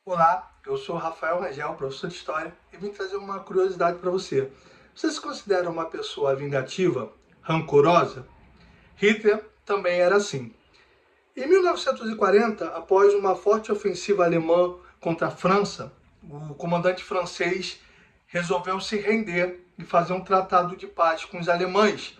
Olá, eu sou o Rafael Rangel, professor de História, e vim trazer uma curiosidade para você. Você se considera uma pessoa vingativa, rancorosa? Hitler também era assim. Em 1940, após uma forte ofensiva alemã contra a França, o comandante francês resolveu se render e fazer um tratado de paz com os alemães.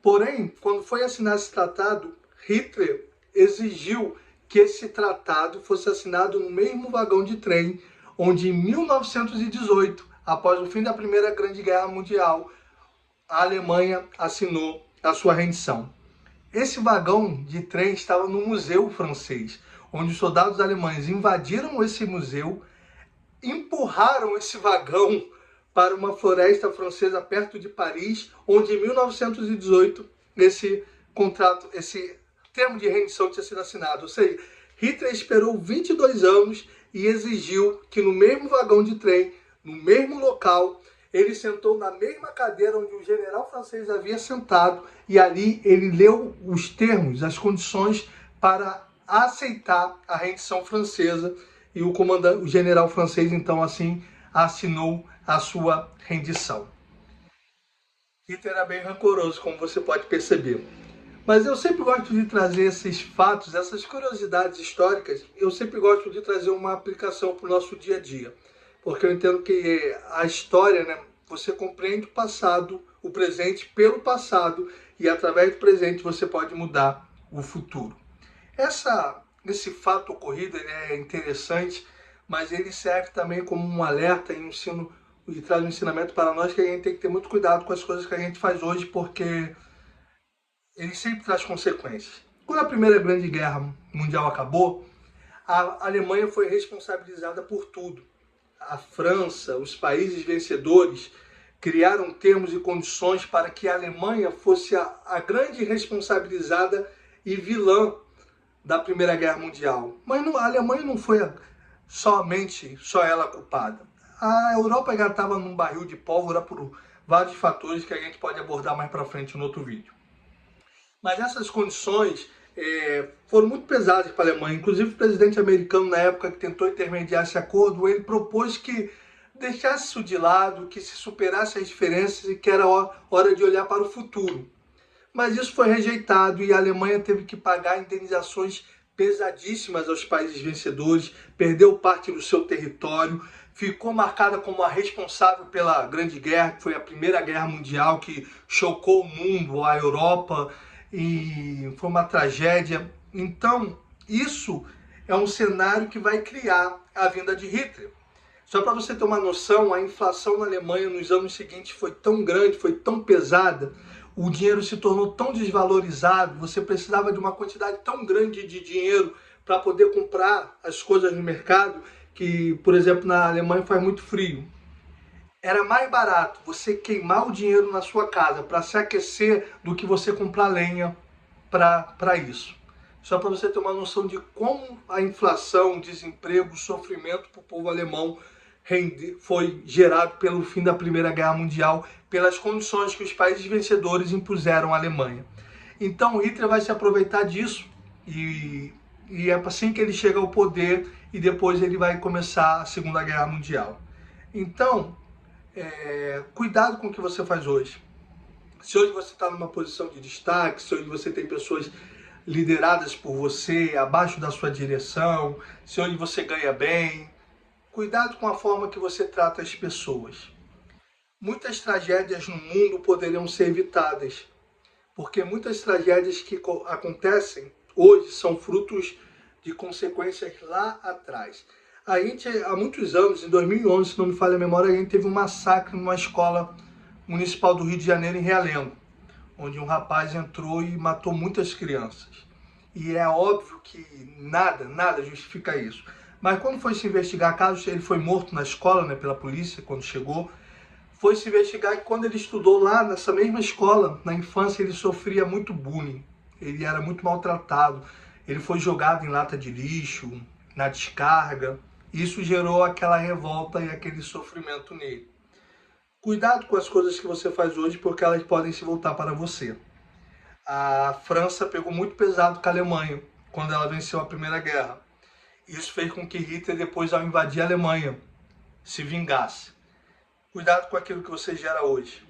Porém, quando foi assinado esse tratado, Hitler exigiu que esse tratado fosse assinado no mesmo vagão de trem onde, em 1918, após o fim da Primeira Grande Guerra Mundial, a Alemanha assinou a sua rendição. Esse vagão de trem estava no Museu Francês, onde os soldados alemães invadiram esse museu, empurraram esse vagão para uma floresta francesa perto de Paris, onde em 1918 esse termo de rendição tinha sido assinado. Ou seja, Hitler esperou 22 anos e exigiu que no mesmo vagão de trem, no mesmo local, ele sentou na mesma cadeira onde o general francês havia sentado e ali ele leu os termos, as condições para aceitar a rendição francesa e o general francês então assim assinou a sua rendição. Hitler era bem rancoroso, como você pode perceber. Mas eu sempre gosto de trazer esses fatos, essas curiosidades históricas, eu sempre gosto de trazer uma aplicação para o nosso dia a dia. Porque eu entendo que a história, né, você compreende o passado, o presente pelo passado, e através do presente você pode mudar o futuro. Esse fato ocorrido ele é interessante, mas ele serve também como um alerta e traz um ensinamento para nós que a gente tem que ter muito cuidado com as coisas que a gente faz hoje, porque ele sempre traz consequências. Quando a Primeira Grande Guerra Mundial acabou, a Alemanha foi responsabilizada por tudo. A França, os países vencedores, criaram termos e condições para que a Alemanha fosse a grande responsabilizada e vilã da Primeira Guerra Mundial. Mas a Alemanha não foi só ela culpada. A Europa já estava num barril de pólvora por vários fatores que a gente pode abordar mais para frente no outro vídeo. Mas essas condições foram muito pesadas para a Alemanha. Inclusive o presidente americano, na época que tentou intermediar esse acordo, ele propôs que deixasse isso de lado, que se superasse as diferenças e que era hora de olhar para o futuro. Mas isso foi rejeitado e a Alemanha teve que pagar indenizações pesadíssimas aos países vencedores, perdeu parte do seu território, ficou marcada como a responsável pela Grande Guerra, que foi a Primeira Guerra Mundial, que chocou o mundo, a Europa, e foi uma tragédia. Então, isso é um cenário que vai criar a vinda de Hitler. Só para você ter uma noção, a inflação na Alemanha nos anos seguintes foi tão grande, foi tão pesada, o dinheiro se tornou tão desvalorizado, você precisava de uma quantidade tão grande de dinheiro para poder comprar as coisas no mercado, que, por exemplo, na Alemanha faz muito frio. Era mais barato você queimar o dinheiro na sua casa para se aquecer do que você comprar lenha para isso. Só para você ter uma noção de como a inflação, o desemprego, o sofrimento para o povo alemão foi gerado pelo fim da Primeira Guerra Mundial, pelas condições que os países vencedores impuseram à Alemanha. Então Hitler vai se aproveitar disso e é assim que ele chega ao poder e depois ele vai começar a Segunda Guerra Mundial. Então, cuidado com o que você faz hoje. Se hoje você está numa posição de destaque, se hoje você tem pessoas lideradas por você, abaixo da sua direção, se hoje você ganha bem, cuidado com a forma que você trata as pessoas. Muitas tragédias no mundo poderiam ser evitadas, porque muitas tragédias que acontecem hoje são frutos de consequências lá atrás. Há muitos anos, em 2011, se não me falha a memória, a gente teve um massacre numa escola municipal do Rio de Janeiro, em Realengo, onde um rapaz entrou e matou muitas crianças. E é óbvio que nada justifica isso. Mas quando foi se investigar caso ele foi morto na escola, né, pela polícia, quando chegou, foi se investigar que quando ele estudou lá nessa mesma escola, na infância, ele sofria muito bullying. Ele era muito maltratado. Ele foi jogado em lata de lixo, na descarga. Isso gerou aquela revolta e aquele sofrimento nele. Cuidado com as coisas que você faz hoje, porque elas podem se voltar para você. A França pegou muito pesado com a Alemanha, quando ela venceu a Primeira Guerra. Isso fez com que Hitler, depois, ao invadir a Alemanha, se vingasse. Cuidado com aquilo que você gera hoje.